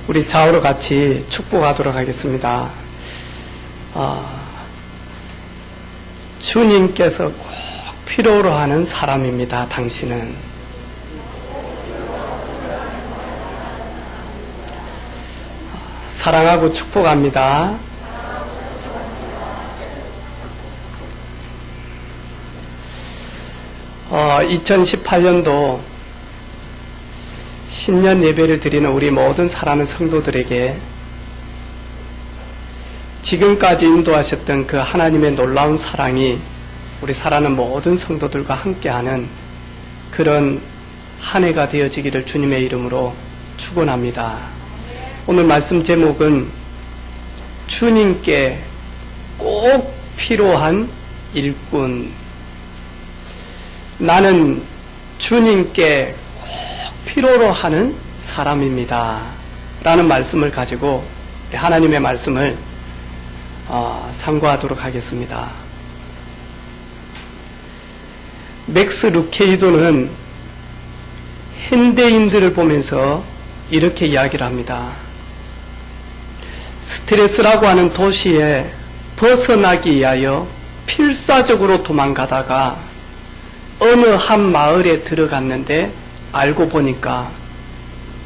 우리 좌우로 같이 축복하도록 하겠습니다. 주님께서 꼭 필요로 하는 사람입니다. 당신은. 사랑하고 축복합니다. 어, 2018년도 신년 예배를 드리는 우리 모든 사랑하는 성도들에게 지금까지 인도하셨던 그 하나님의 놀라운 사랑이 우리 사랑하는 모든 성도들과 함께하는 그런 한 해가 되어지기를 주님의 이름으로 축원합니다. 오늘 말씀 제목은 주님께 꼭 필요한 일꾼. 나는 주님께 꼭 필요로 하는 사람입니다. 라는 말씀을 가지고 하나님의 말씀을 상고하도록 하겠습니다. 맥스 루케이도는 현대인들을 보면서 이렇게 이야기를 합니다. 스트레스라고 하는 도시에 벗어나기 위하여 필사적으로 도망가다가 어느 한 마을에 들어갔는데 알고 보니까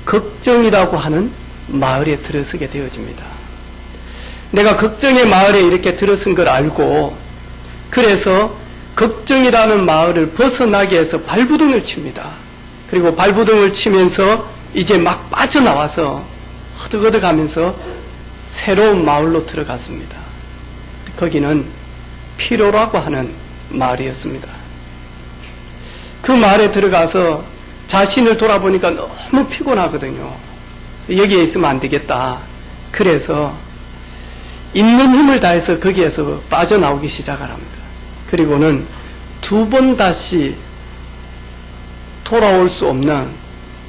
걱정이라고 하는 마을에 들어서게 되어집니다. 내가 걱정의 마을에 이렇게 들어선 걸 알고 그래서 걱정이라는 마을을 벗어나기 위해서 발부둥을 칩니다. 그리고 발부둥을 치면서 이제 막 빠져나와서 허덕허덕 하면서 새로운 마을로 들어갔습니다. 거기는 피로라고 하는 마을이었습니다. 그 마을에 들어가서 자신을 돌아보니까 너무 피곤하거든요. 여기에 있으면 안 되겠다. 그래서 있는 힘을 다해서 거기에서 빠져나오기 시작을 합니다. 그리고는 두 번 다시 돌아올 수 없는,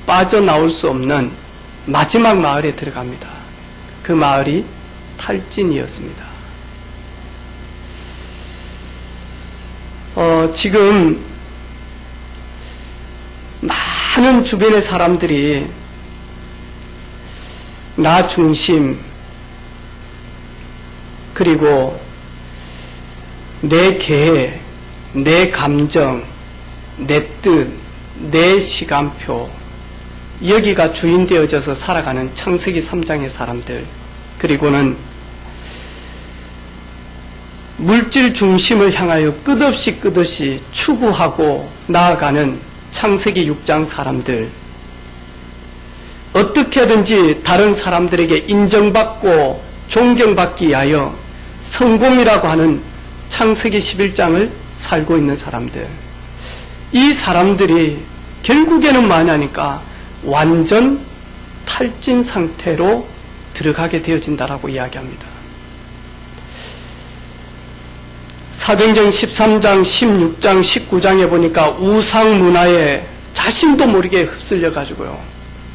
빠져나올 수 없는 마지막 마을에 들어갑니다. 그 마을이 탈진이었습니다. 지금 많은 주변의 사람들이 나 중심, 그리고 내 계획, 내 감정, 내 뜻, 내 시간표, 여기가 주인 되어져서 살아가는 창세기 3장의 사람들, 그리고는 물질 중심을 향하여 끝없이 추구하고 나아가는 창세기 6장 사람들, 어떻게든지 다른 사람들에게 인정받고 존경받기 위하여 성공이라고 하는 창세기 11장을 살고 있는 사람들, 이 사람들이 결국에는 뭐냐니까 완전 탈진 상태로 들어가게 되어진다라고 이야기합니다. 사도행전 13장, 16장, 19장에 보니까 우상 문화에 자신도 모르게 휩쓸려 가지고요.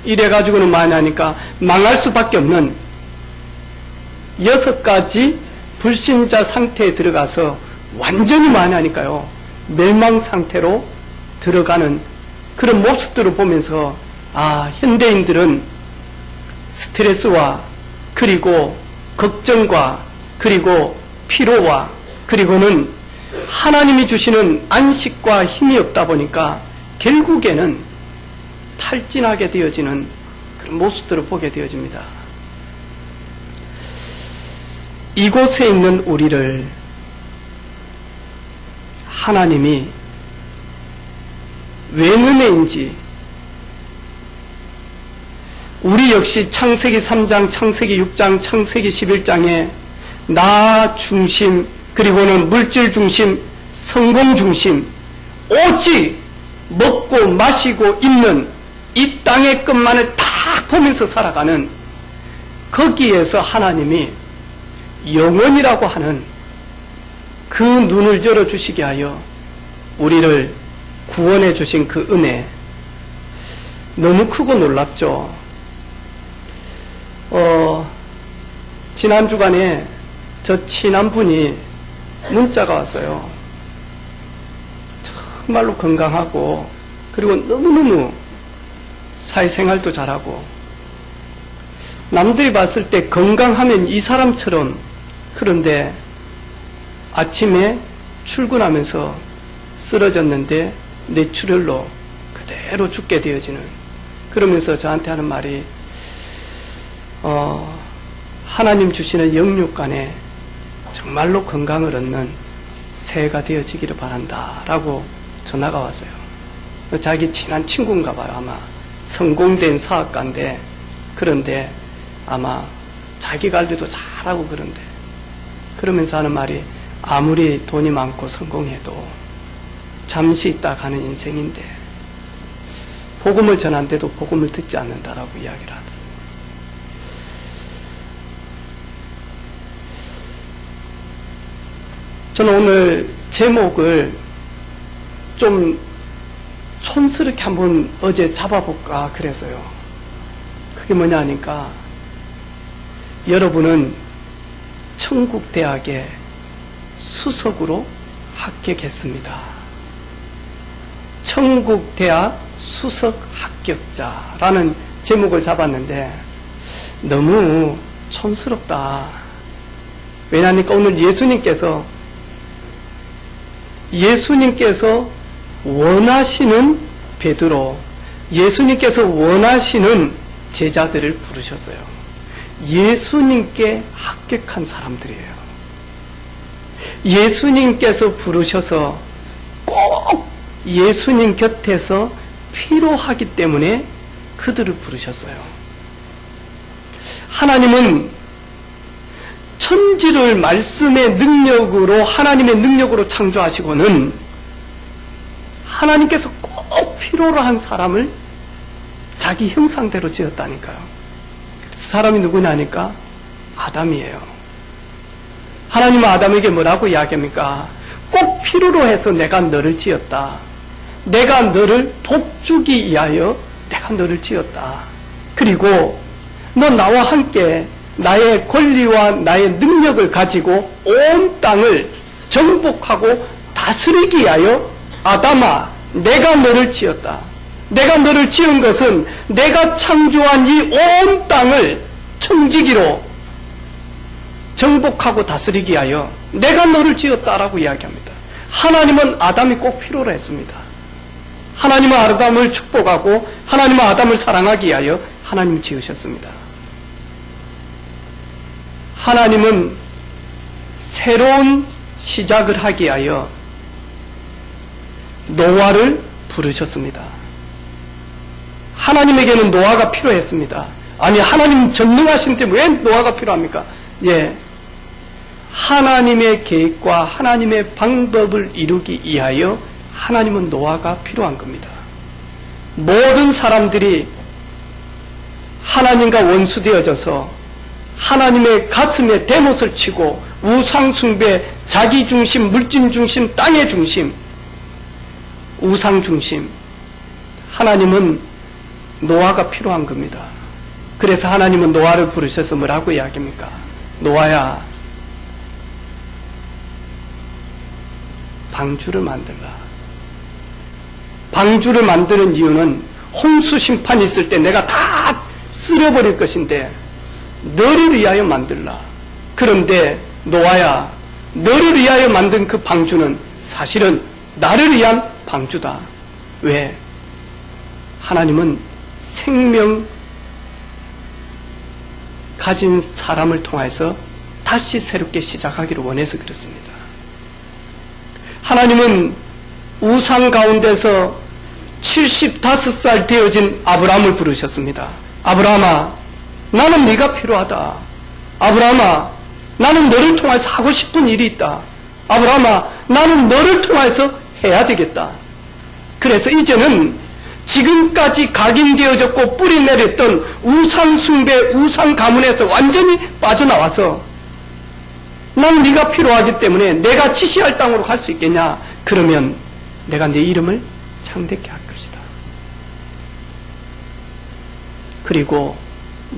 이래 가지고는 뭐냐니까 망할 수밖에 없는 6가지 불신자 상태에 들어가서 완전히 뭐냐니까요. 멸망 상태로 들어가는 그런 모습들을 보면서 현대인들은 스트레스와 그리고 걱정과 그리고 피로와 그리고는 하나님이 주시는 안식과 힘이 없다 보니까 결국에는 탈진하게 되어지는 그런 모습들을 보게 되어집니다. 이곳에 있는 우리를 하나님이 왜 은혜인지, 우리 역시 창세기 3장, 창세기 6장, 창세기 11장에 나 중심, 그리고는 물질 중심, 성공 중심, 오직 먹고 마시고 입는 이 땅의 것만을 다 보면서 살아가는 거기에서 하나님이 영원이라고 하는 그 눈을 열어주시게 하여 우리를 구원해 주신 그 은혜, 너무 크고 놀랍죠. 지난 주간에 저 친한 분이 문자가 왔어요. 정말로 건강하고 그리고 너무너무 사회생활도 잘하고 남들이 봤을 때 건강하면 이 사람처럼, 그런데 아침에 출근하면서 쓰러졌는데 뇌출혈로 그대로 죽게 되어지는, 그러면서 저한테 하는 말이 하나님 주시는 영육간에 정말로 건강을 얻는 새해가 되어지기를 바란다 라고 전화가 왔어요. 자기 친한 친구인가 봐요. 아마 성공된 사업가인데, 그런데 아마 자기 관리도 잘하고 그런데, 그러면서 하는 말이 아무리 돈이 많고 성공해도 잠시 있다 가는 인생인데 복음을 전한데도 복음을 듣지 않는다라고 이야기를 하더라고요. 저는 오늘 제목을 좀 촌스럽게 한번 어제 잡아볼까 그래서요. 그게 뭐냐 하니까, 여러분은 천국대학에 수석으로 합격했습니다. 천국대학 수석 합격자라는 제목을 잡았는데 너무 촌스럽다. 왜냐하니까 오늘 예수님께서 원하시는 베드로, 예수님께서 원하시는 제자들을 부르셨어요. 예수님께 합격한 사람들이에요. 예수님께서 부르셔서 꼭 예수님 곁에서 필요하기 때문에 그들을 부르셨어요. 하나님은 천지를 말씀의 능력으로, 하나님의 능력으로 창조하시고는 하나님께서 꼭 필요로 한 사람을 자기 형상대로 지었다니까요. 그래서 사람이 누구냐니까 아담이에요. 하나님은 아담에게 뭐라고 이야기합니까? 꼭 필요로 해서 내가 너를 지었다. 내가 너를 돕주기 위하여 내가 너를 지었다. 그리고 너 나와 함께 나의 권리와 나의 능력을 가지고 온 땅을 정복하고 다스리기 위하여 아담아, 내가 너를 지었다. 내가 너를 지은 것은 내가 창조한 이 온 땅을 청지기로 정복하고 다스리기 위하여 내가 너를 지었다라고 이야기합니다. 하나님은 아담이 꼭 필요로 했습니다. 하나님은 아담을 축복하고 하나님은 아담을 사랑하기 위하여 하나님을 지으셨습니다. 하나님은 새로운 시작을 하기 위하여 노아를 부르셨습니다. 하나님에게는 노아가 필요했습니다. 아니, 하나님 전능하신데 왜 노아가 필요합니까? 예, 하나님의 계획과 하나님의 방법을 이루기 위하여 하나님은 노아가 필요한 겁니다. 모든 사람들이 하나님과 원수되어져서 하나님의 가슴에 대못을 치고 우상숭배, 자기중심, 물질중심, 땅의 중심, 우상중심, 하나님은 노아가 필요한 겁니다. 그래서 하나님은 노아를 부르셔서 뭐라고 이야기합니까? 노아야, 방주를 만들라. 방주를 만드는 이유는 홍수 심판이 있을 때 내가 다 쓸어버릴 것인데 너를 위하여 만들라. 그런데 노아야, 너를 위하여 만든 그 방주는 사실은 나를 위한 방주다. 왜? 하나님은 생명 가진 사람을 통해서 다시 새롭게 시작하기를 원해서 그렇습니다. 하나님은 우상 가운데서 75살 되어진 아브라함을 부르셨습니다. 아브라함아, 나는 네가 필요하다. 아브라함아, 나는 너를 통해서 하고 싶은 일이 있다. 아브라함아, 나는 너를 통해서 해야 되겠다. 그래서 이제는 지금까지 각인되어졌고 뿌리 내렸던 우상 숭배, 우상 가문에서 완전히 빠져나와서 난 네가 필요하기 때문에 내가 지시할 땅으로 갈 수 있겠냐? 그러면 내가 네 이름을 창대케 할 것이다. 그리고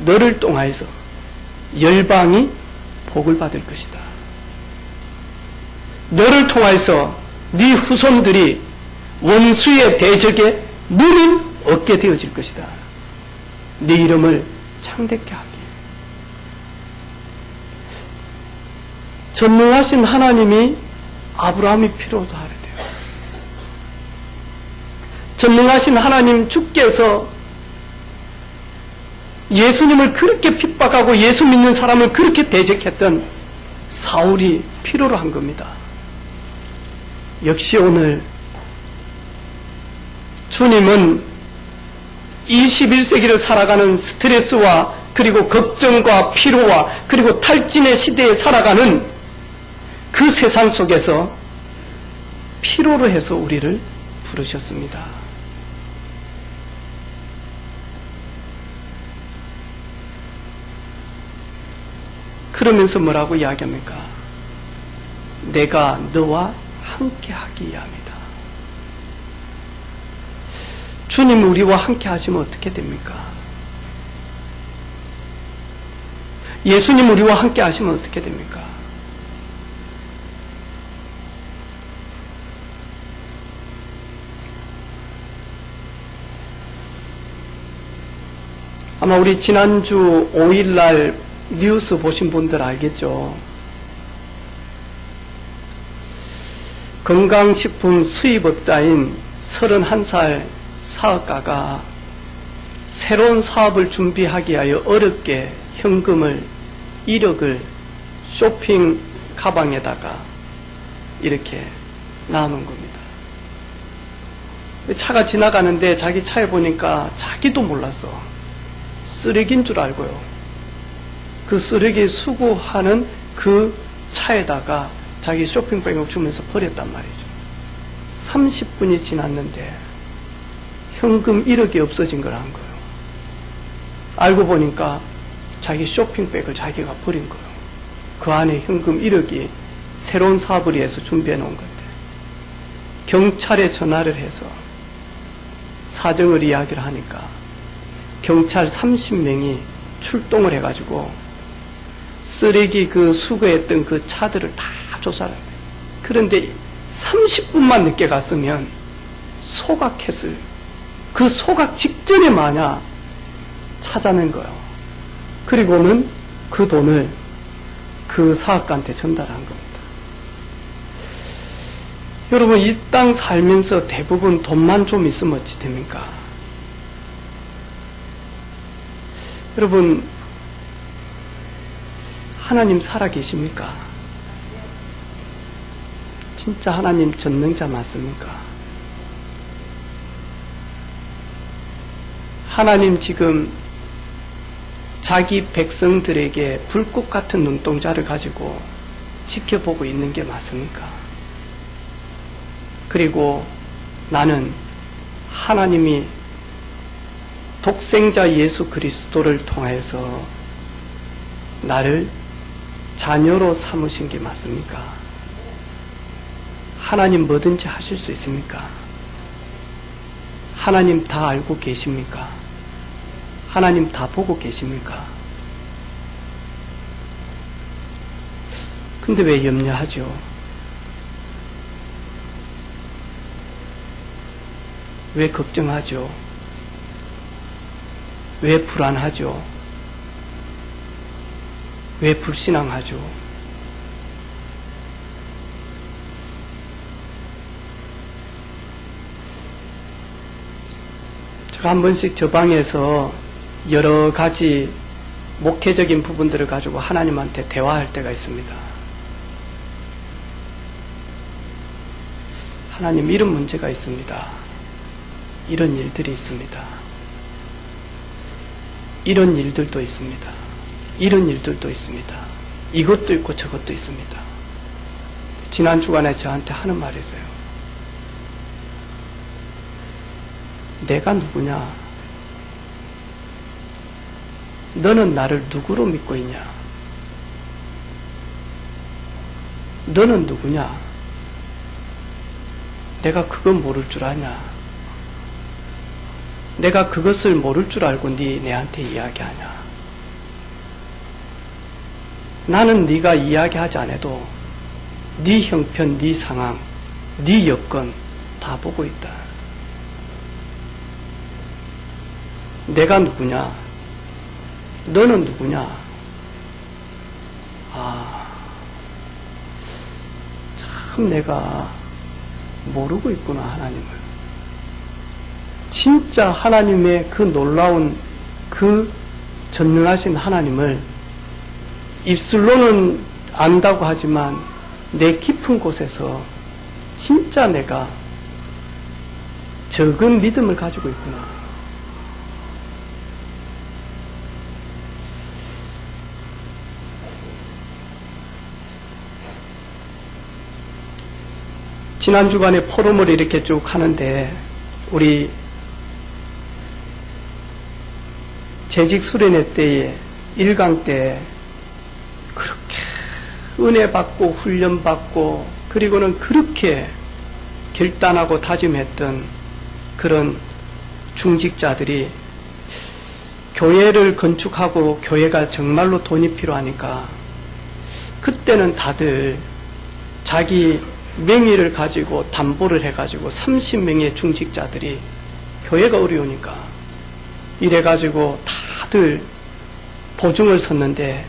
너를 통하여서 열방이 복을 받을 것이다. 너를 통하여서 네 후손들이 원수의 대적에 문을 얻게 되어질 것이다. 네 이름을 창대케 하기. 전능하신 하나님이 아브라함이 필요도 하래요. 전능하신 하나님 주께서 예수님을 그렇게 핍박하고 예수 믿는 사람을 그렇게 대적했던 사울이 필요로 한 겁니다. 역시 오늘 주님은 21세기를 살아가는 스트레스와 그리고 걱정과 피로와 그리고 탈진의 시대에 살아가는 그 세상 속에서 필요로 해서 우리를 부르셨습니다. 그러면서 뭐라고 이야기합니까? 내가 너와 함께 하기 위함이다. 주님 우리와 함께 하시면 어떻게 됩니까? 예수님 우리와 함께 하시면 어떻게 됩니까? 아마 우리 지난주 5일날 뉴스 보신 분들 알겠죠? 건강식품 수입업자인 31살 사업가가 새로운 사업을 준비하기 위하여 어렵게 현금을 1억을 쇼핑 가방에다가 이렇게 나눈 겁니다. 차가 지나가는데 자기 차에 보니까 자기도 몰랐어. 쓰레기인 줄 알고요. 그 쓰레기 수거하는 그 차에다가 자기 쇼핑백을 주면서 버렸단 말이죠. 30분이 지났는데 현금 1억이 없어진 걸 한 거예요. 알고 보니까 자기 쇼핑백을 자기가 버린 거예요. 그 안에 현금 1억이 새로운 사업을 위해서 준비해 놓은 건데 경찰에 전화를 해서 사정을 이야기를 하니까 경찰 30명이 출동을 해가지고 쓰레기 그 수거했던 그 차들을 다 조사를 해요. 그런데 30분만 늦게 갔으면 소각했을 그 소각 직전에 마냥 찾아낸 거예요. 그리고는 그 돈을 그 사업가한테 전달한 겁니다. 여러분 이 땅 살면서 대부분 돈만 좀 있으면 어찌 됩니까? 여러분 하나님 살아계십니까? 진짜 하나님 전능자 맞습니까? 하나님 지금 자기 백성들에게 불꽃 같은 눈동자를 가지고 지켜보고 있는 게 맞습니까? 그리고 나는 하나님이 독생자 예수 그리스도를 통해서 나를 자녀로 삼으신 게 맞습니까? 하나님 뭐든지 하실 수 있습니까? 하나님 다 알고 계십니까? 하나님 다 보고 계십니까? 근데 왜 염려하죠? 왜 걱정하죠? 왜 불안하죠? 왜 불신앙하죠? 제가 한 번씩 저 방에서 여러 가지 목회적인 부분들을 가지고 하나님한테 대화할 때가 있습니다. 하나님 이런 문제가 있습니다. 이런 일들이 있습니다. 이런 일들도 있습니다. 이런 일들도 있습니다. 이것도 있고 저것도 있습니다. 지난 주간에 저한테 하는 말이 있어요. 내가 누구냐? 너는 나를 누구로 믿고 있냐? 너는 누구냐? 내가 그건 모를 줄 아냐? 내가 그것을 모를 줄 알고 내한테 이야기하냐? 나는 네가 이야기하지 않아도 네 형편, 네 상황, 네 여건 다 보고 있다. 내가 누구냐? 너는 누구냐? 참 내가 모르고 있구나, 하나님을. 진짜 하나님의 그 놀라운 그 전능하신 하나님을 입술로는 안다고 하지만 내 깊은 곳에서 진짜 내가 적은 믿음을 가지고 있구나. 지난 주간에 포럼을 이렇게 쭉 하는데 우리 재직 수련회 때에 1강 때 그렇게 은혜 받고 훈련 받고 그리고는 그렇게 결단하고 다짐했던 그런 중직자들이 교회를 건축하고 교회가 정말로 돈이 필요하니까 그때는 다들 자기 명의를 가지고 담보를 해가지고 30명의 중직자들이 교회가 어려우니까 이래가지고 다들 보증을 섰는데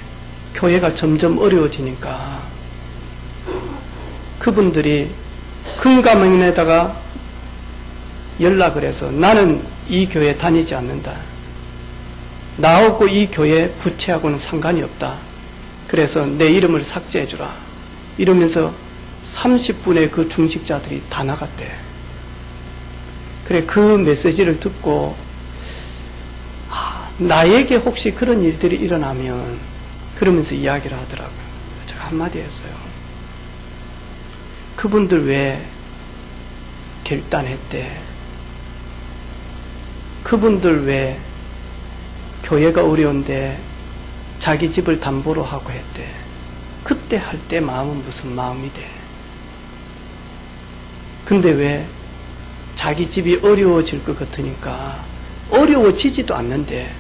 교회가 점점 어려워지니까 그분들이 금감원에다가 연락을 해서 나는 이 교회 다니지 않는다. 나하고 이 교회 부채하고는 상관이 없다. 그래서 내 이름을 삭제해주라. 이러면서 30분의 그 중직자들이 다 나갔대. 그래, 그 메시지를 듣고 나에게 혹시 그런 일들이 일어나면 그러면서 이야기를 하더라고요. 제가 한마디 했어요. 그분들 왜 결단했대? 그분들 왜 교회가 어려운데 자기 집을 담보로 하고 했대? 그때 할 때 마음은 무슨 마음이 돼? 근데 왜 자기 집이 어려워질 것 같으니까 어려워지지도 않는데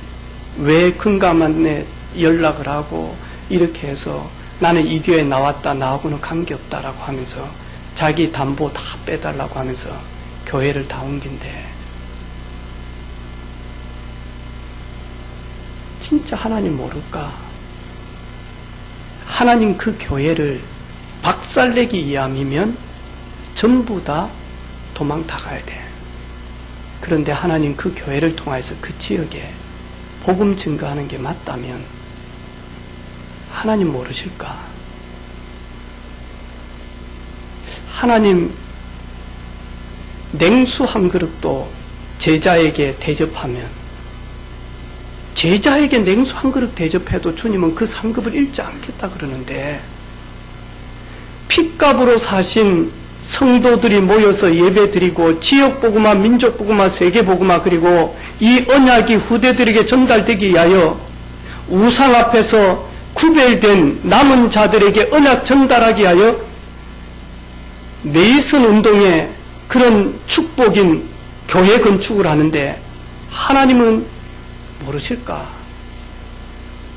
왜 금감원에 연락을 하고 이렇게 해서 나는 이 교회에 나왔다, 나하고는 관계없다라고 하면서 자기 담보 다 빼달라고 하면서 교회를 다 옮긴대. 진짜 하나님 모를까? 하나님 그 교회를 박살내기 위함이면 전부 다 도망 다 가야 돼. 그런데 하나님 그 교회를 통해서 그 지역에 복음 증거하는 게 맞다면 하나님 모르실까? 하나님 냉수 한 그릇도 제자에게 대접하면 제자에게 냉수 한 그릇 대접해도 주님은 그 상급을 잃지 않겠다 그러는데 핏값으로 사신 성도들이 모여서 예배드리고 지역복음화, 민족복음화, 세계복음화 그리고 이 언약이 후대들에게 전달되기 위하여 우상 앞에서 구별된 남은 자들에게 언약 전달하기 위하여 네이선 운동의 그런 축복인 교회 건축을 하는데 하나님은 모르실까?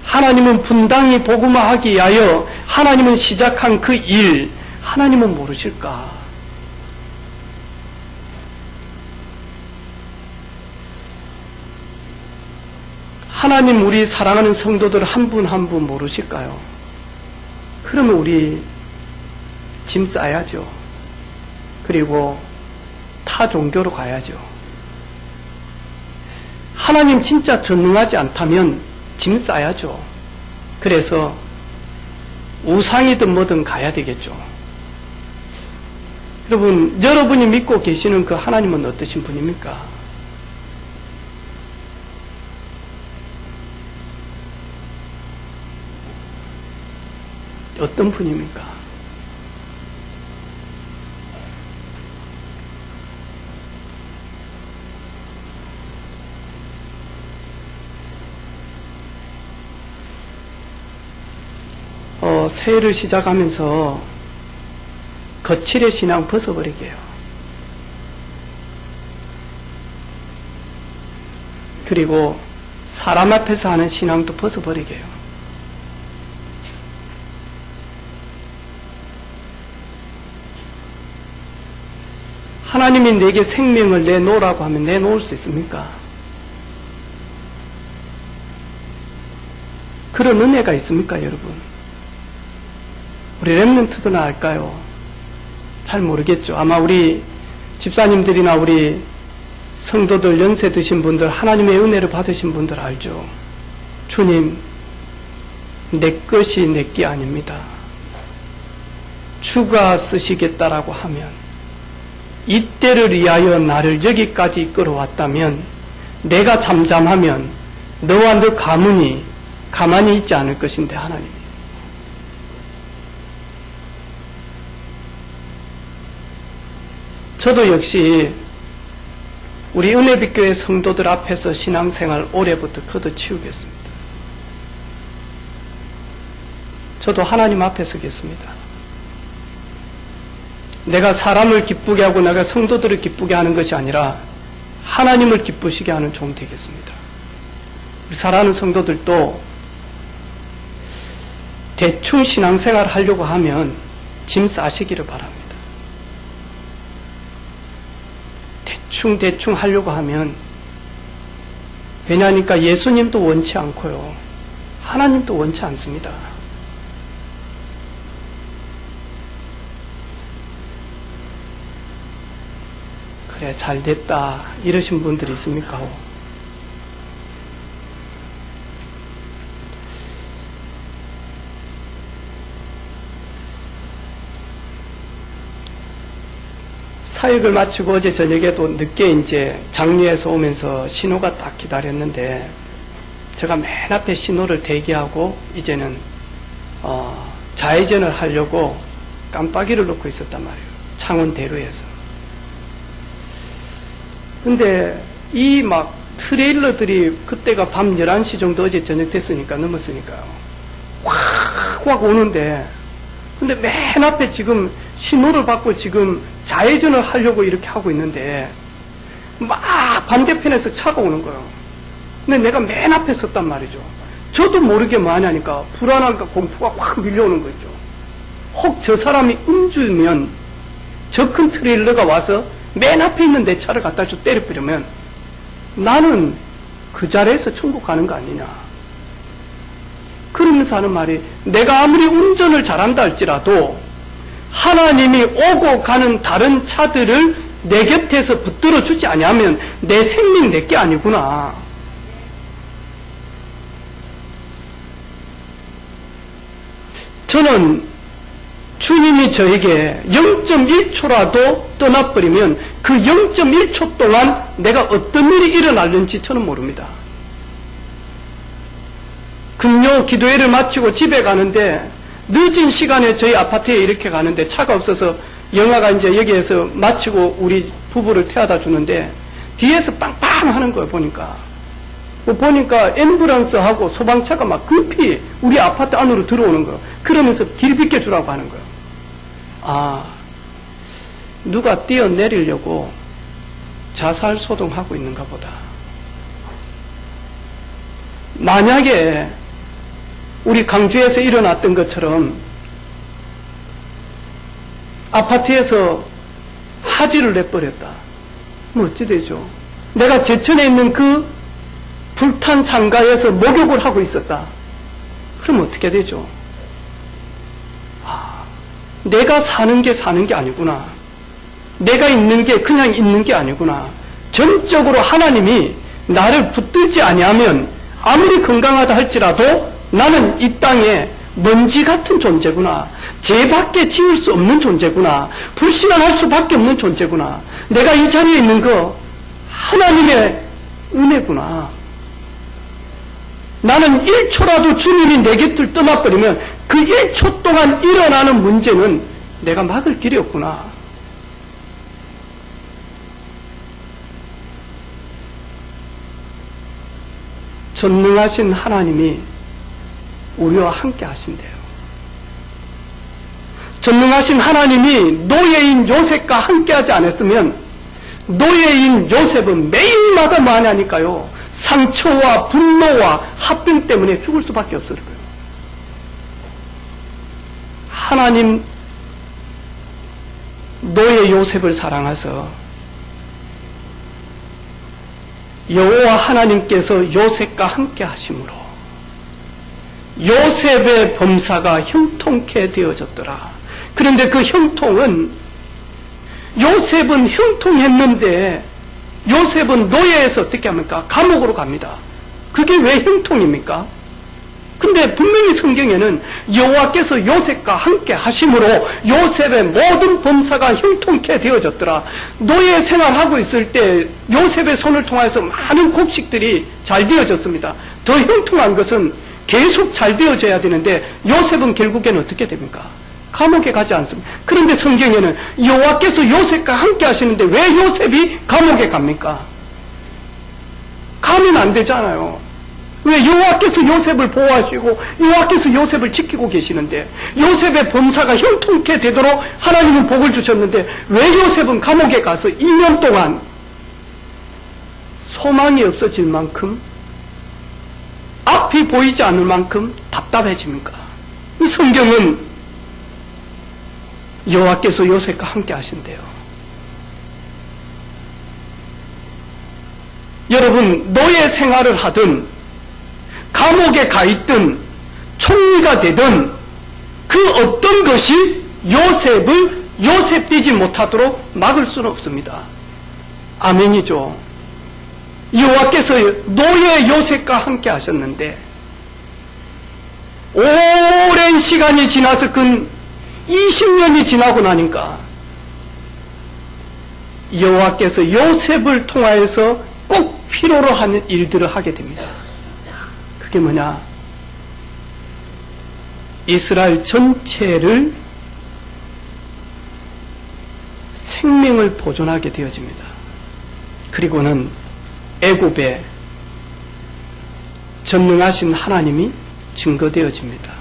하나님은 분당이 복음화하기 위하여 하나님은 시작한 그 일 하나님은 모르실까? 하나님 우리 사랑하는 성도들 한 분 한 분 모르실까요? 그러면 우리 짐 싸야죠. 그리고 타 종교로 가야죠. 하나님 진짜 전능하지 않다면 짐 싸야죠. 그래서 우상이든 뭐든 가야 되겠죠. 여러분, 여러분이 믿고 계시는 그 하나님은 어떠신 분입니까? 어떤 분입니까? 새해를 시작하면서 거칠의 신앙 벗어버리게요. 그리고 사람 앞에서 하는 신앙도 벗어버리게요. 하나님이 내게 생명을 내놓으라고 하면 내놓을 수 있습니까? 그런 은혜가 있습니까, 여러분? 우리 렘넌트들은 알까요? 잘 모르겠죠. 아마 우리 집사님들이나 우리 성도들 연세 드신 분들, 하나님의 은혜를 받으신 분들 알죠. 주님, 내 것이 내게 아닙니다. 주가 쓰시겠다라고 하면, 이때를 위하여 나를 여기까지 이끌어왔다면, 내가 잠잠하면 너와 너 가문이 가만히 있지 않을 것인데 하나님. 저도 역시 우리 은혜빛교회 성도들 앞에서 신앙생활 올해부터 걷어치우겠습니다. 저도 하나님 앞에 서겠습니다. 내가 사람을 기쁘게 하고 내가 성도들을 기쁘게 하는 것이 아니라 하나님을 기쁘시게 하는 종 되겠습니다. 우리 사랑하는 성도들도 대충 신앙생활 하려고 하면 짐 싸시기를 바랍니다. 대충 하려고 하면, 왜냐하니까 예수님도 원치 않고요, 하나님도 원치 않습니다. 그래 잘됐다 이러신 분들이 있습니까? 사역을 마치고 어제 저녁에도 늦게 이제 장례에서 오면서 신호가 딱 기다렸는데, 제가 맨 앞에 신호를 대기하고 이제는 좌회전을 하려고 깜빡이를 놓고 있었단 말이에요. 창원대로에서. 근데 이 막 트레일러들이 그때가 밤 11시 정도 어제 저녁 됐으니까 넘었으니까요. 확 오는데, 근데 맨 앞에 지금 신호를 받고 지금 좌회전을 하려고 이렇게 하고 있는데 막 반대편에서 차가 오는 거예요. 근데 내가 맨 앞에 섰단 말이죠. 저도 모르게 뭐 하냐니까 불안함과 공포가 확 밀려오는 거죠. 혹 저 사람이 음주면 저 큰 트레일러가 와서 맨 앞에 있는 내 차를 갖다 줘 때려버리면 나는 그 자리에서 천국 가는 거 아니냐. 그러면서 하는 말이, 내가 아무리 운전을 잘한다 할지라도 하나님이 오고 가는 다른 차들을 내 곁에서 붙들어 주지 아니하면 내 생명 내게 아니구나. 저는 주님이 저에게 0.1초라도 떠나버리면 그 0.1초 동안 내가 어떤 일이 일어날는지 저는 모릅니다. 금요 기도회를 마치고 집에 가는데 늦은 시간에 저희 아파트에 이렇게 가는데 차가 없어서 영화가 이제 여기에서 마치고 우리 부부를 태워다 주는데 뒤에서 빵빵 하는 거예요. 보니까 앰뷸런스하고 소방차가 막 급히 우리 아파트 안으로 들어오는 거예요. 그러면서 길 비켜주라고 하는 거예요. 아, 누가 뛰어내리려고 자살 소동하고 있는가 보다. 만약에 우리 강주에서 일어났던 것처럼 아파트에서 화재를 내버렸다. 뭐 어찌 되죠? 내가 제천에 있는 그 불탄 상가에서 목욕을 하고 있었다. 그럼 어떻게 되죠? 아, 내가 사는 게 아니구나. 내가 있는 게 그냥 있는 게 아니구나. 전적으로 하나님이 나를 붙들지 아니하면 아무리 건강하다 할지라도 나는 이 땅에 먼지 같은 존재구나. 죄밖에 지을 수 없는 존재구나. 불신앙할 수밖에 없는 존재구나. 내가 이 자리에 있는 거 하나님의 은혜구나. 나는 1초라도 주님이 내 곁을 떠나버리면 그 1초 동안 일어나는 문제는 내가 막을 길이 없구나. 전능하신 하나님이 우리와 함께 하신대요. 전능하신 하나님이 노예인 요셉과 함께 하지 않았으면 노예인 요셉은 매일마다 뭐 하냐니까요. 상처와 분노와 합병 때문에 죽을 수밖에 없을 거예요. 하나님 노예 요셉을 사랑하셔서 여호와 하나님께서 요셉과 함께 하심으로 요셉의 범사가 형통케 되어졌더라. 그런데 그 형통은 요셉은 형통했는데 요셉은 노예에서 어떻게 합니까? 감옥으로 갑니다. 그게 왜 형통입니까? 근데 분명히 성경에는 여호와께서 요셉과 함께 하심으로 요셉의 모든 범사가 형통케 되어졌더라. 노예 생활하고 있을 때 요셉의 손을 통해서 많은 곡식들이 잘 되어졌습니다. 더 형통한 것은 계속 잘 되어져야 되는데 요셉은 결국에는 어떻게 됩니까? 감옥에 가지 않습니다. 그런데 성경에는 여호와께서 요셉과 함께 하시는데 왜 요셉이 감옥에 갑니까? 가면 안 되잖아요. 왜? 여호와께서 요셉을 보호하시고 여호와께서 요셉을 지키고 계시는데, 요셉의 범사가 형통케 되도록 하나님은 복을 주셨는데 왜 요셉은 감옥에 가서 2년 동안 소망이 없어질 만큼, 앞이 보이지 않을 만큼 답답해집니까? 이 성경은 여호와께서 요셉과 함께 하신대요. 여러분, 노예 생활을 하든 감옥에 가 있든 총리가 되든 그 어떤 것이 요셉을 요셉되지 못하도록 막을 수는 없습니다. 아멘이죠. 여호와께서 노예 요셉과 함께 하셨는데 오랜 시간이 지나서 근 20년이 지나고 나니까 여호와께서 요셉을 통하여서 꼭 필요로 하는 일들을 하게 됩니다. 그게 뭐냐? 이스라엘 전체를 생명을 보존하게 되어집니다. 그리고는 애굽에 전능하신 하나님이 증거되어집니다.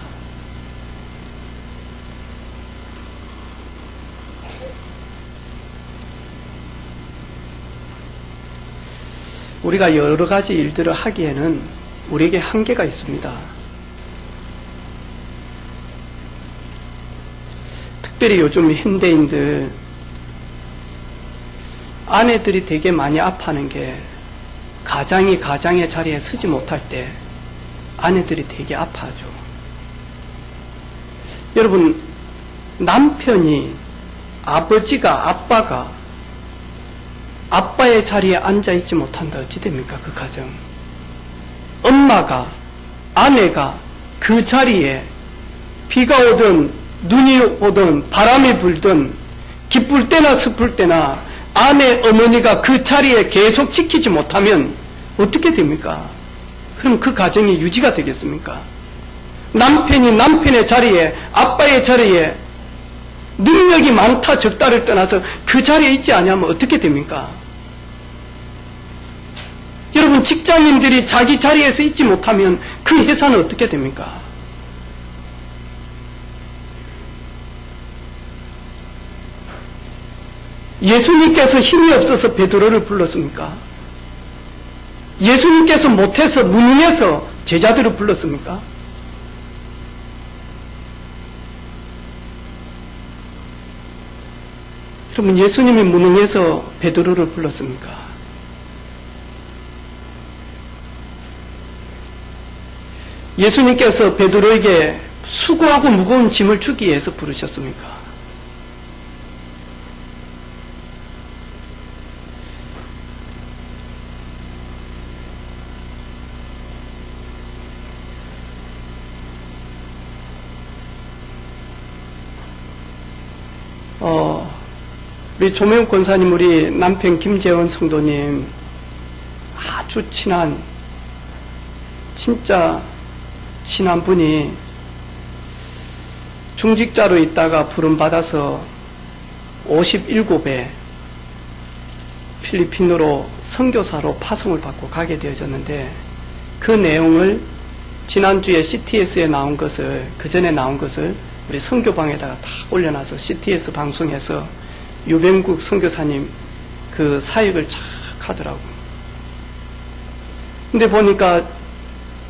우리가 여러 가지 일들을 하기에는 우리에게 한계가 있습니다. 특별히 요즘 현대인들 아내들이 되게 많이 아파하는 게, 가장이 가장의 자리에 서지 못할 때 아내들이 되게 아파하죠. 여러분, 남편이, 아빠가 아빠의 자리에 앉아있지 못한다. 어찌 됩니까? 그 가정. 엄마가, 아내가 그 자리에 비가 오든 눈이 오든 바람이 불든 기쁠 때나 슬플 때나 아내, 어머니가 그 자리에 계속 지키지 못하면 어떻게 됩니까? 그럼 그 가정이 유지가 되겠습니까? 남편이 남편의 자리에, 아빠의 자리에 능력이 많다 적다를 떠나서 그 자리에 있지 않으면 어떻게 됩니까? 여러분, 직장인들이 자기 자리에서 있지 못하면 그 회사는 어떻게 됩니까? 예수님께서 힘이 없어서 베드로를 불렀습니까? 예수님께서 못해서, 무능해서 제자들을 불렀습니까? 여러분, 예수님이 무능해서 베드로를 불렀습니까? 예수님께서 베드로에게 수고하고 무거운 짐을 주기 위해서 부르셨습니까? 우리 조명욱 권사님, 우리 남편 김재원 성도님 아주 친한, 진짜 친한 분이 중직자로 있다가 부름받아서 57에 필리핀으로 선교사로 파송을 받고 가게 되어졌는데, 그 내용을 지난주에 CTS에 나온 것을, 그 전에 나온 것을 우리 선교방에다가 다 올려놔서 CTS 방송에서 유병국 선교사님 그 사역을 착 하더라고. 근데 보니까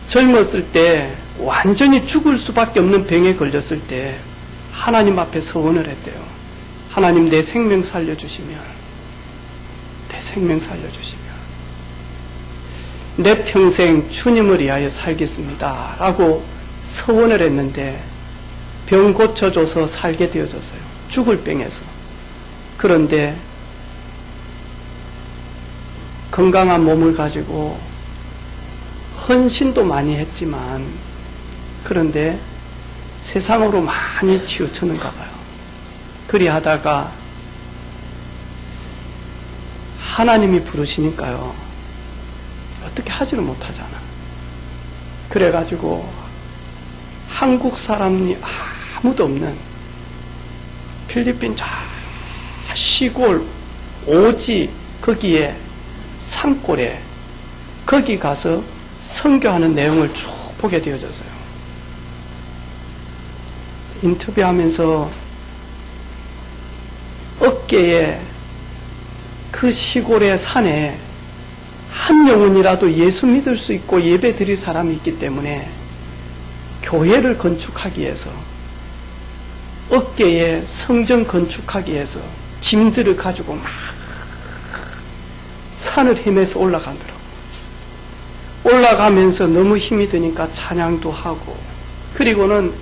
젊었을 때 완전히 죽을 수밖에 없는 병에 걸렸을 때 하나님 앞에 서원을 했대요. 하나님, 내 생명 살려주시면, 내 생명 살려주시면 내 평생 주님을 위하여 살겠습니다 라고 서원을 했는데 병 고쳐줘서 살게 되어졌어요. 죽을 병에서. 그런데 건강한 몸을 가지고 헌신도 많이 했지만 그런데 세상으로 많이 치우쳤는가 봐요. 그리하다가 하나님이 부르시니까요, 어떻게 하지를 못하잖아. 그래가지고 한국 사람이 아무도 없는 필리핀 저 시골 오지 거기에 산골에 거기 가서 선교하는 내용을 쭉 보게 되어졌어요. 인터뷰하면서 어깨에 그 시골의 산에 한 영혼이라도 예수 믿을 수 있고 예배 드릴 사람이 있기 때문에 교회를 건축하기 위해서 어깨에 성전 건축하기 위해서 짐들을 가지고 막 산을 헤매서 올라가더라고요. 올라가면서 너무 힘이 드니까 찬양도 하고, 그리고는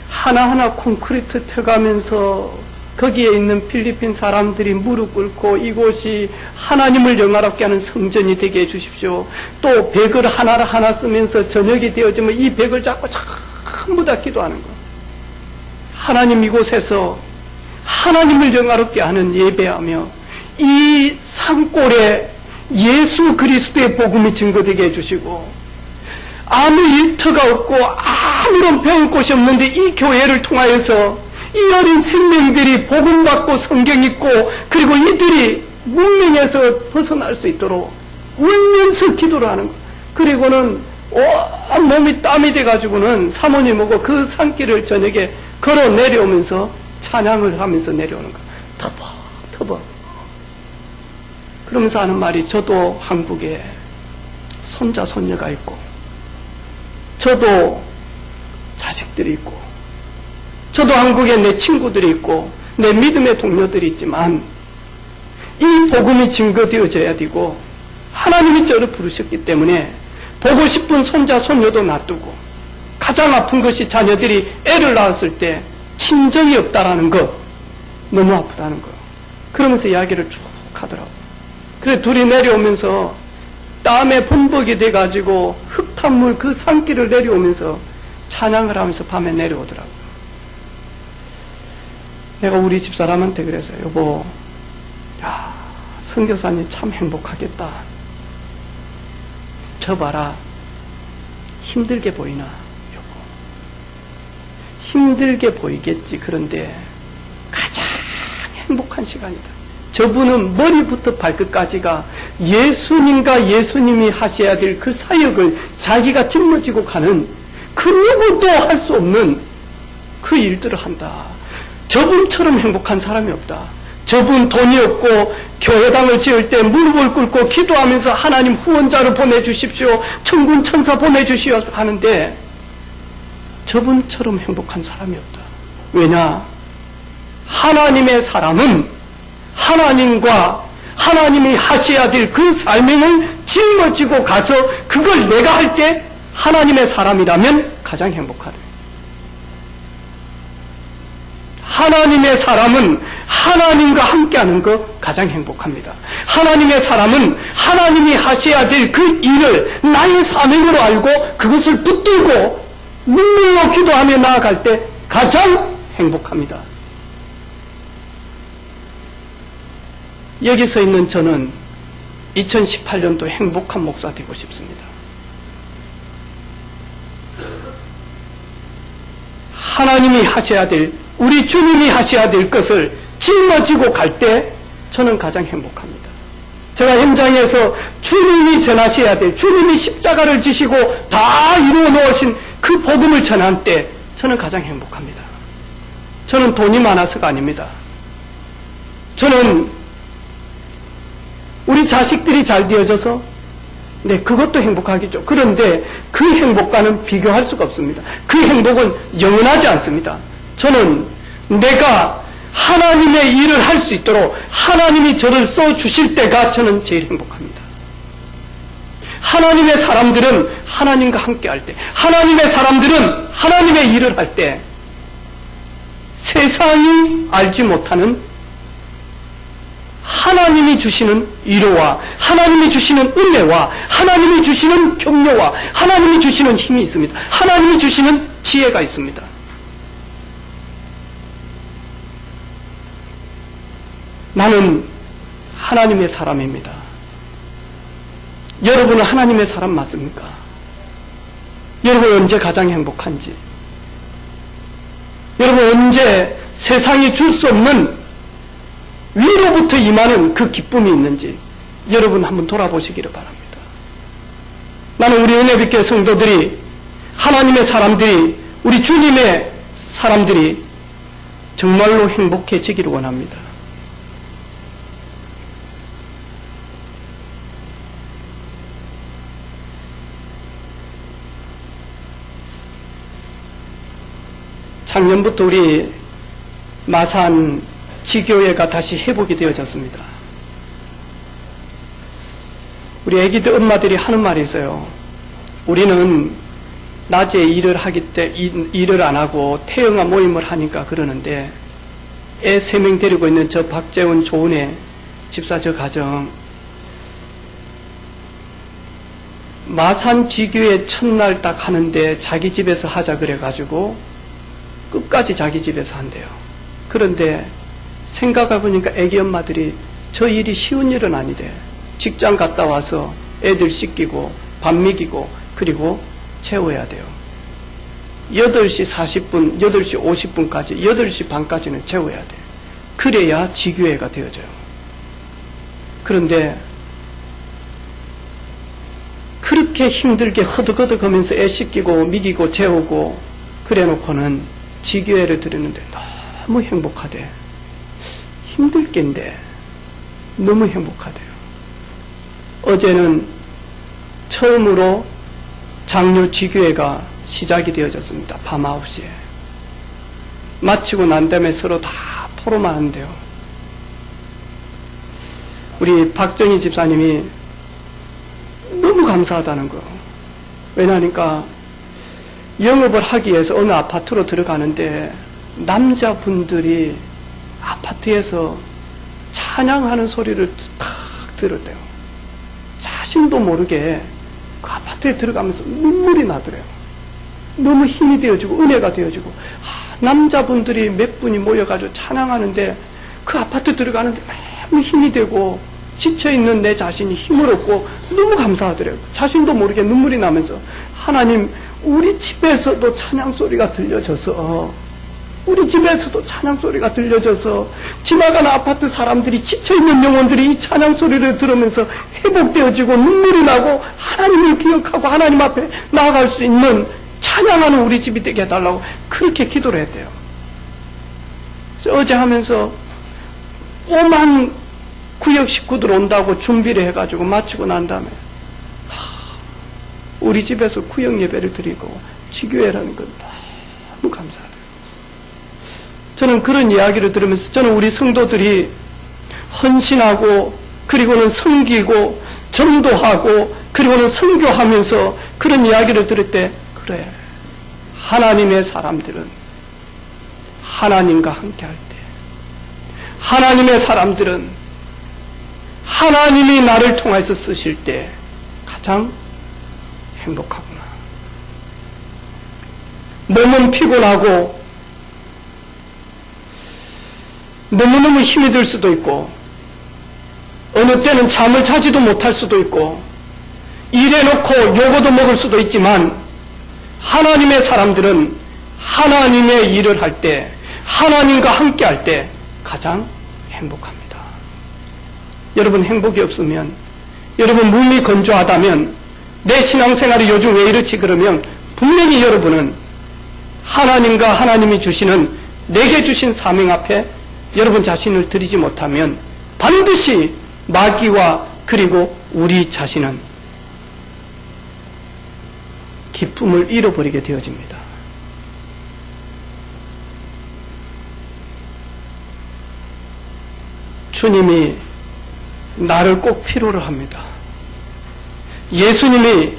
하나하나 콘크리트 펴가면서 거기에 있는 필리핀 사람들이 무릎 꿇고 이곳이 하나님을 영화롭게 하는 성전이 되게 해주십시오. 또 벽을 하나 쓰면서 저녁이 되어지면 이 벽을 잡고 전부 다 기도하는 거예요. 하나님 이곳에서 하나님을 영화롭게 하는 예배하며 이 산골에 예수 그리스도의 복음이 증거되게 해주시고, 아무 일터가 없고 아무런 배울 곳이 없는데 이 교회를 통하여서 이 어린 생명들이 복음 받고 성경 읽고, 그리고 이들이 문명에서 벗어날 수 있도록 울면서 기도를 하는 거예요. 그리고는 온 몸이 땀이 돼가지고는 사모님하고 그 산길을 저녁에 걸어 내려오면서 찬양을 하면서 내려오는 거예요. 터벅터벅. 그러면서 하는 말이, 저도 한국에 손자 손녀가 있고, 저도 자식들이 있고, 저도 한국에 내 친구들이 있고 내 믿음의 동료들이 있지만 이 복음이 증거되어져야 되고, 하나님이 저를 부르셨기 때문에 보고 싶은 손자 손녀도 놔두고, 가장 아픈 것이 자녀들이 애를 낳았을 때 친정이 없다라는 것, 너무 아프다는 거. 그러면서 이야기를 쭉 하더라고요. 그래 둘이 내려오면서 땀에 범벅이 돼가지고 흙탕물 그 산길을 내려오면서 찬양을 하면서 밤에 내려오더라고요. 내가 우리 집사람한테 그랬어요. 여보, 야, 선교사님 참 행복하겠다. 저 봐라, 힘들게 보이나? 여보, 힘들게 보이겠지. 그런데 가장 행복한 시간이다. 저분은 머리부터 발끝까지가 예수님과 예수님이 하셔야 될 그 사역을 자기가 짊어지고 가는, 그 누구도 할 수 없는 그 일들을 한다. 저분처럼 행복한 사람이 없다. 저분 돈이 없고 교회당을 지을 때 무릎을 꿇고 기도하면서 하나님 후원자를 보내주십시오, 천군 천사 보내주시오 하는데 저분처럼 행복한 사람이 없다. 왜냐? 하나님의 사람은 하나님과 하나님이 하셔야 될 그 삶을 짊어지고 가서 그걸 내가 할 때 하나님의 사람이라면 가장 행복하다. 하나님의 사람은 하나님과 함께하는 것 가장 행복합니다. 하나님의 사람은 하나님이 하셔야 될 그 일을 나의 사명으로 알고 그것을 붙들고 눈물로 기도하며 나아갈 때 가장 행복합니다. 여기 서 있는 저는 2018년도 행복한 목사 되고 싶습니다. 하나님이 하셔야 될, 우리 주님이 하셔야 될 것을 짊어지고 갈 때 저는 가장 행복합니다. 제가 현장에서 주님이 전하셔야 될, 주님이 십자가를 지시고 다 이루어 놓으신 그 복음을 전할 때 저는 가장 행복합니다. 저는 돈이 많아서가 아닙니다. 저는 우리 자식들이 잘 되어져서, 네, 그것도 행복하겠죠. 그런데 그 행복과는 비교할 수가 없습니다. 그 행복은 영원하지 않습니다. 저는 내가 하나님의 일을 할 수 있도록 하나님이 저를 써주실 때가 저는 제일 행복합니다. 하나님의 사람들은 하나님과 함께 할 때, 하나님의 사람들은 하나님의 일을 할 때 세상이 알지 못하는 하나님이 주시는 위로와 하나님이 주시는 은혜와 하나님이 주시는 격려와 하나님이 주시는 힘이 있습니다. 하나님이 주시는 지혜가 있습니다. 나는 하나님의 사람입니다. 여러분은 하나님의 사람 맞습니까? 여러분 언제 가장 행복한지, 여러분 언제 세상이 줄 수 없는 위로부터 임하는 그 기쁨이 있는지 여러분 한번 돌아보시기를 바랍니다. 나는 우리 은혜빛교회 성도들이, 하나님의 사람들이, 우리 주님의 사람들이 정말로 행복해지기를 원합니다. 작년부터 우리 마산 지교회가 다시 회복이 되어졌습니다. 우리 애기들 엄마들이 하는 말이 있어요. 우리는 낮에 일을 안 하고 태영아 모임을 하니까 그러는데, 애 3명 데리고 있는 저 박재훈 조은혜 집사 저 가정, 마산 지교회 첫날 딱 하는데 자기 집에서 하자 그래가지고 끝까지 자기 집에서 한대요. 그런데 생각해보니까 애기 엄마들이 저 일이 쉬운 일은 아니대. 직장 갔다 와서 애들 씻기고 밥 먹이고 그리고 채워야 돼요. 8시 40분, 8시 50분까지, 8시 반까지는 채워야 돼. 그래야 지교회가 되어져요. 그런데 그렇게 힘들게 허덕허덕 하면서 애 씻기고 먹이고 재우고 그래 놓고는 지교회를 드리는데 너무 행복하대. 힘들 겐데 너무 행복하대요. 어제는 처음으로 장로 지교회가 시작이 되어졌습니다. 밤 9시에. 마치고 난 다음에 서로 다 포럼만 한대요. 우리 박정희 집사님이 너무 감사하다는 거예요. 왜냐하니까 영업을 하기 위해서 어느 아파트로 들어가는데 남자분들이 아파트에서 찬양하는 소리를 탁 들었대요. 자신도 모르게 그 아파트에 들어가면서 눈물이 나더래요. 너무 힘이 되어지고 은혜가 되어지고, 남자분들이 몇 분이 모여가지고 찬양하는데 그 아파트 들어가는데 너무 힘이 되고 지쳐있는 내 자신이 힘을 얻고 너무 감사하더래요. 자신도 모르게 눈물이 나면서, 하나님 우리 집에서도 찬양소리가 들려져서, 우리 집에서도 찬양소리가 들려져서 지나가는 아파트 사람들이, 지쳐있는 영혼들이 이 찬양소리를 들으면서 회복되어지고 눈물이 나고 하나님을 기억하고 하나님 앞에 나아갈 수 있는 찬양하는 우리 집이 되게 해달라고 그렇게 기도를 했대요. 어제 하면서 5만 구역 식구들 온다고 준비를 해가지고 마치고 난 다음에 우리 집에서 구역 예배를 드리고 지교회라는 건 너무 감사해요. 저는 그런 이야기를 들으면서, 저는 우리 성도들이 헌신하고 그리고는 섬기고 전도하고 그리고는 선교하면서 그런 이야기를 들을 때, 그래, 하나님의 사람들은 하나님과 함께 할 때, 하나님의 사람들은 하나님이 나를 통해서 쓰실 때 가장 행복하구나. 몸은 피곤하고 너무너무 힘이 들 수도 있고, 어느 때는 잠을 자지도 못할 수도 있고, 일해놓고 요거도 먹을 수도 있지만, 하나님의 사람들은 하나님의 일을 할 때, 하나님과 함께 할 때 가장 행복합니다. 여러분 행복이 없으면, 여러분 몸이 건조하다면, 내 신앙생활이 요즘 왜 이렇지 그러면 분명히 여러분은 하나님과 하나님이 주시는, 내게 주신 사명 앞에 여러분 자신을 드리지 못하면 반드시 마귀와 그리고 우리 자신은 기쁨을 잃어버리게 되어집니다. 주님이 나를 꼭 필요로 합니다. 예수님이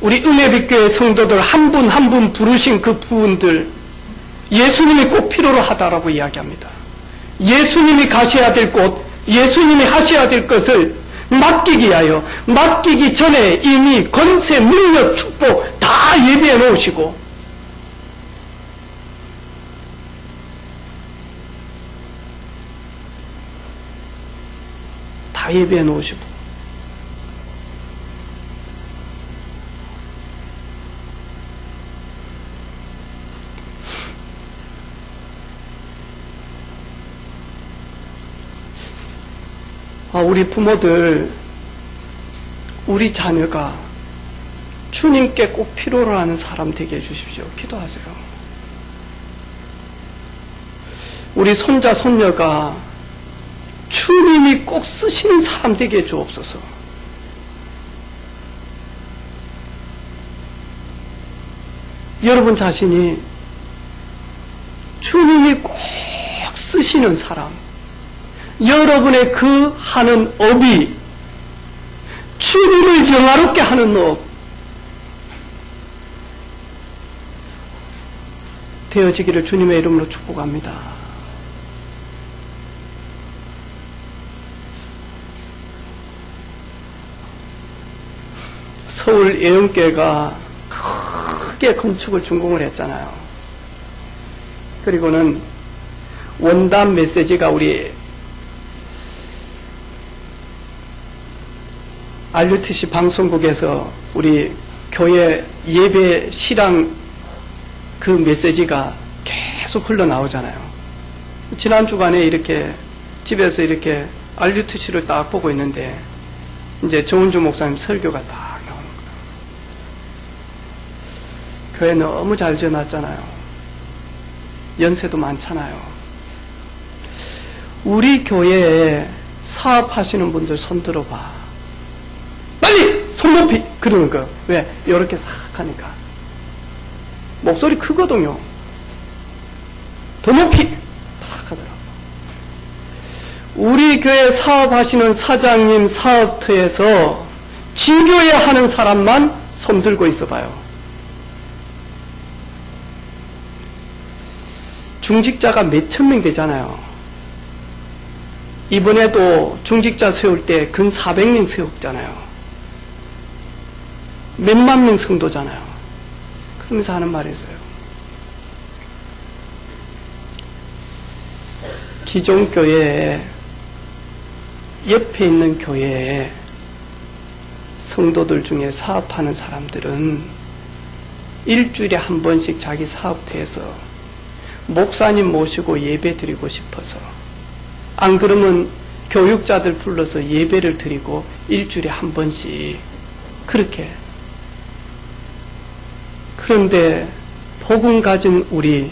우리 은혜빛교회 성도들 한 분 한 분 부르신 그 부분들, 예수님이 꼭 필요로 하다라고 이야기합니다. 예수님이 가셔야 될 곳, 예수님이 하셔야 될 것을 맡기기 위하여, 맡기기 전에 이미 권세, 능력, 축복 다 예비해 놓으시고, 다 예비해 놓으시고, 우리 부모들, 우리 자녀가 주님께 꼭 필요로 하는 사람 되게 해주십시오. 기도하세요. 우리 손자, 손녀가 주님이 꼭 쓰시는 사람 되게 해주옵소서. 여러분 자신이 주님이 꼭 쓰시는 사람, 여러분의 그 하는 업이 주님을 영화롭게 하는 업 되어지기를 주님의 이름으로 축복합니다. 서울 예언교회가 크게 건축을 준공을 했잖아요. 그리고는 원단 메시지가 우리 RUTC 방송국에서 우리 교회 예배 시랑 그 메시지가 계속 흘러나오잖아요. 지난 주간에 이렇게 집에서 이렇게 RUTC를 딱 보고 있는데 이제 정은주 목사님 설교가 딱 나오는 거예요. 교회 너무 잘 지어놨잖아요. 연세도 많잖아요. 우리 교회에 사업하시는 분들 손 들어봐. 빨리 손 높이 그러는 거. 왜? 이렇게 싹 하니까 목소리 크거든요. 더 높이 탁 하더라고. 우리 교회 사업하시는 사장님 사업터에서 지교회 하는 사람만 손 들고 있어봐요. 중직자가 몇천 명 되잖아요. 이번에도 중직자 세울 때 근 400명 세웠잖아요. 몇만 명 성도잖아요. 그러면서 하는 말이 있어요. 기존 교회에, 옆에 있는 교회에 성도들 중에 사업하는 사람들은 일주일에 한 번씩 자기 사업터에서 목사님 모시고 예배 드리고 싶어서, 안 그러면 교육자들 불러서 예배를 드리고 일주일에 한 번씩 그렇게. 그런데 복음 가진 우리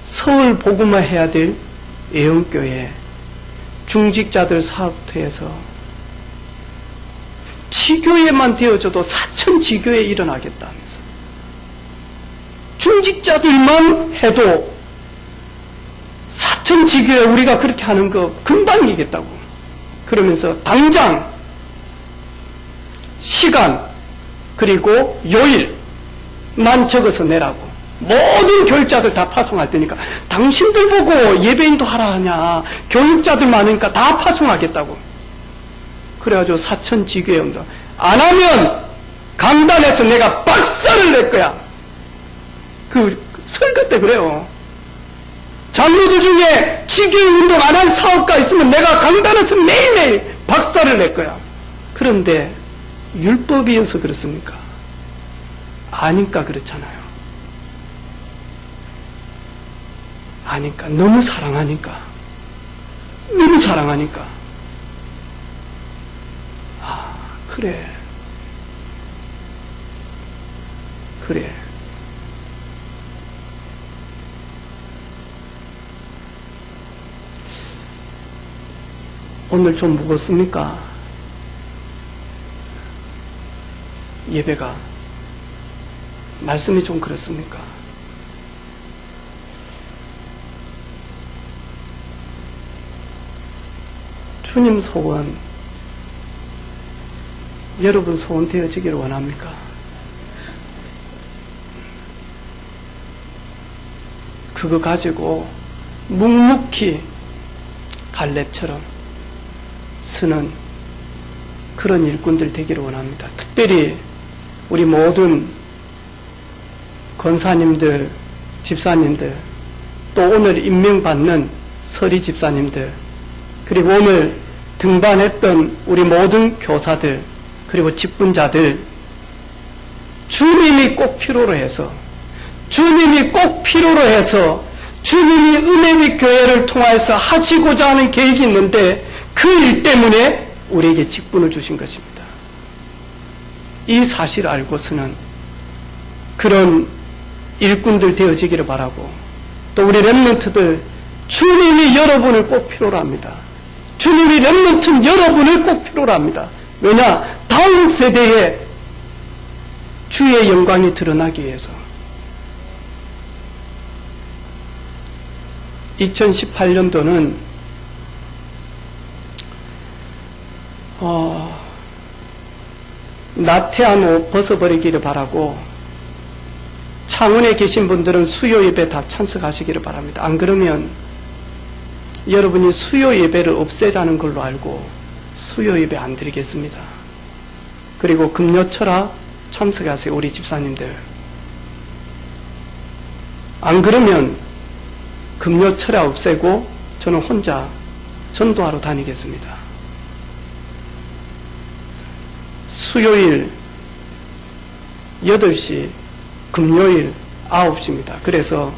서울 복음화 해야 될 예언교회 중직자들 사업터에서 지교회만 되어져도 4천 지교회 일어나겠다면서, 중직자들만 해도 4천 지교회 우리가 그렇게 하는 거 금방이겠다고. 그러면서 당장 시간 그리고 요일만 적어서 내라고. 모든 교육자들 다 파송할 테니까 당신들 보고 예배인도 하라 하냐. 교육자들 많으니까 다 파송하겠다고. 그래가지고 4천 지교회 운동 안 하면 강단에서 내가 박살을 낼 거야. 그 설교 때 그래요. 장로들 중에 지교회 운동 안 한 사업가 있으면 내가 강단에서 매일매일 박살을 낼 거야. 그런데 율법이어서 그렇습니까? 아니까 그렇잖아요. 아니까, 너무 사랑하니까. 너무 사랑하니까. 아, 그래. 그래. 오늘 좀 무겁습니까? 예배가. 말씀이 좀 그렇습니까? 주님 소원, 여러분 소원 되어지기를 원합니까? 그거 가지고 묵묵히 갈렙처럼 쓰는 그런 일꾼들 되기를 원합니다. 특별히 우리 모든 권사님들, 집사님들, 또 오늘 임명받는 서리 집사님들, 그리고 오늘 등반했던 우리 모든 교사들, 그리고 직분자들, 주님이 꼭 필요로 해서, 주님이 꼭 필요로 해서 주님이 은혜의 교회를 통해서 하시고자 하는 계획이 있는데 그 일 때문에 우리에게 직분을 주신 것입니다. 이 사실을 알고서는 그런 일꾼들 되어지기를 바라고, 또 우리 렘넌트들, 주님이 여러분을 꼭 필요로 합니다. 주님이 렘넌트 여러분을 꼭 필요로 합니다. 왜냐? 다음 세대에 주의 영광이 드러나기 위해서. 2018년도는 나태한 옷 벗어버리기를 바라고, 창원에 계신 분들은 수요 예배 다 참석하시기를 바랍니다. 안 그러면 여러분이 수요 예배를 없애자는 걸로 알고 수요 예배 안 드리겠습니다. 그리고 금요철학 참석하세요, 우리 집사님들. 안 그러면 금요철학 없애고 저는 혼자 전도하러 다니겠습니다. 수요일 8시, 금요일 9시입니다. 그래서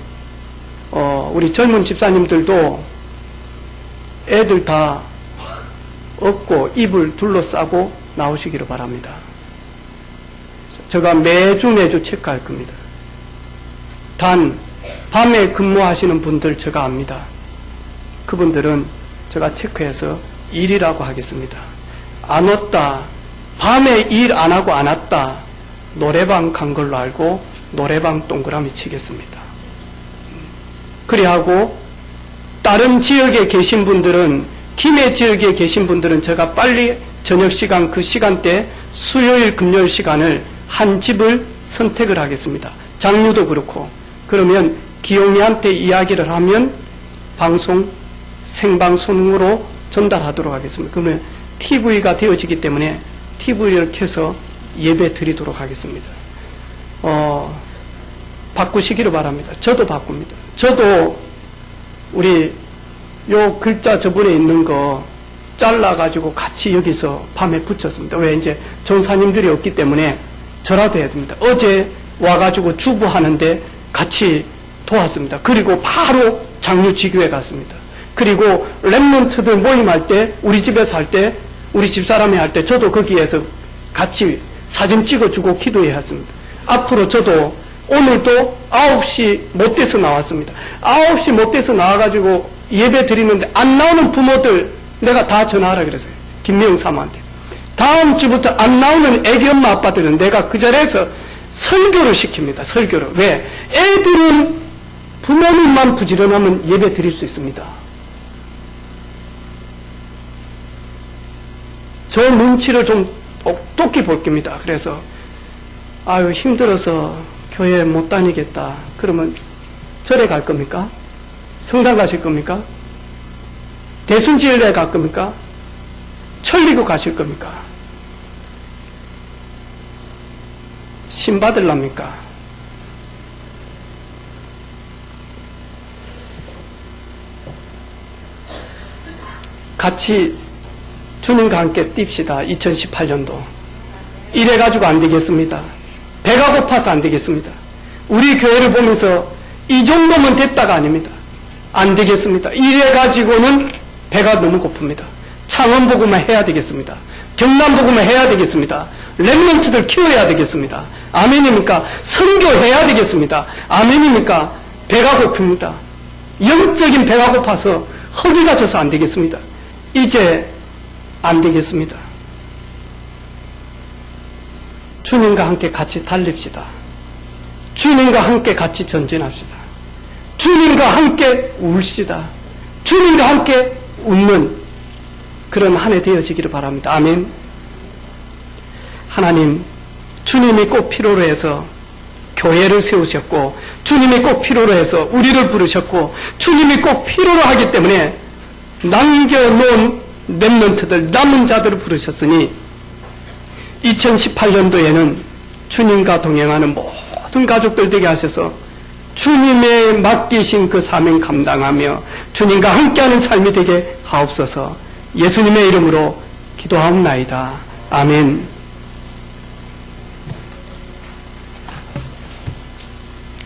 우리 젊은 집사님들도 애들 다 업고 이불 둘러싸고 나오시기를 바랍니다. 제가 매주 체크할 겁니다. 단 밤에 근무하시는 분들 제가 압니다. 그분들은 제가 체크해서 일이라고 하겠습니다. 안 왔다, 밤에 일 안 하고 안 왔다, 노래방 간 걸로 알고 노래방 동그라미 치겠습니다. 그리하고 다른 지역에 계신 분들은, 김해 지역에 계신 분들은 제가 빨리 저녁 시간, 그 시간대 수요일 금요일 시간을 한 집을 선택을 하겠습니다. 장류도 그렇고. 그러면 기용이한테 이야기를 하면 방송 생방송으로 전달하도록 하겠습니다. 그러면 TV가 되어지기 때문에 TV를 켜서 예배 드리도록 하겠습니다. 바꾸시기를 바랍니다. 저도 바꿉니다. 저도 우리 요 글자 저번에 있는 거 잘라가지고 같이 여기서 밤에 붙였습니다. 왜? 이제 전사님들이 없기 때문에 저라도 해야 됩니다. 어제 와가지고 주부하는데 같이 도왔습니다. 그리고 바로 장류지교회 갔습니다. 그리고 렘넌트들 모임할 때, 우리 집에서 할 때, 우리 집사람이 할 때 저도 거기에서 같이 사진 찍어주고 기도해 왔습니다. 앞으로 저도 오늘도 9시 못 돼서 나왔습니다. 9시 못 돼서 나와가지고 예배 드리는데 안 나오는 부모들 내가 다 전화하라 그랬어요. 김미영 사모한테. 다음 주부터 안 나오는 애기 엄마 아빠들은 내가 그 자리에서 설교를 시킵니다. 설교를. 왜? 애들은 부모님만 부지런하면 예배 드릴 수 있습니다. 저 눈치를 좀 똑똑히 볼 겁니다. 그래서 아유 힘들어서 교회 못 다니겠다. 그러면 절에 갈 겁니까? 성당 가실 겁니까? 대순지일에 갈 겁니까? 천리교 가실 겁니까? 신 받을랍니까? 같이 주님과 함께 뜁시다. 2018년도. 이래가지고 안 되겠습니다. 배가 고파서 안 되겠습니다. 우리 교회를 보면서 이 정도면 됐다가 아닙니다. 안 되겠습니다. 이래가지고는 배가 너무 고픕니다. 창원복음만 해야 되겠습니다. 경남복음만 해야 되겠습니다. 렘넌트들 키워야 되겠습니다. 아멘입니까? 선교해야 되겠습니다. 아멘입니까? 배가 고픕니다. 영적인 배가 고파서 허기가 져서 안 되겠습니다. 이제 안 되겠습니다. 주님과 함께 같이 달립시다. 주님과 함께 같이 전진합시다. 주님과 함께 울시다. 주님과 함께 웃는 그런 한 해 되어지기를 바랍니다. 아멘. 하나님, 주님이 꼭 필요로 해서 교회를 세우셨고, 주님이 꼭 필요로 해서 우리를 부르셨고, 주님이 꼭 필요로 하기 때문에 남겨놓은 렘넌트들, 남은 자들을 부르셨으니 2018년도에는 주님과 동행하는 모든 가족들 되게 하셔서 주님의 맡기신 그 사명 감당하며 주님과 함께하는 삶이 되게 하옵소서. 예수님의 이름으로 기도하옵나이다. 아멘.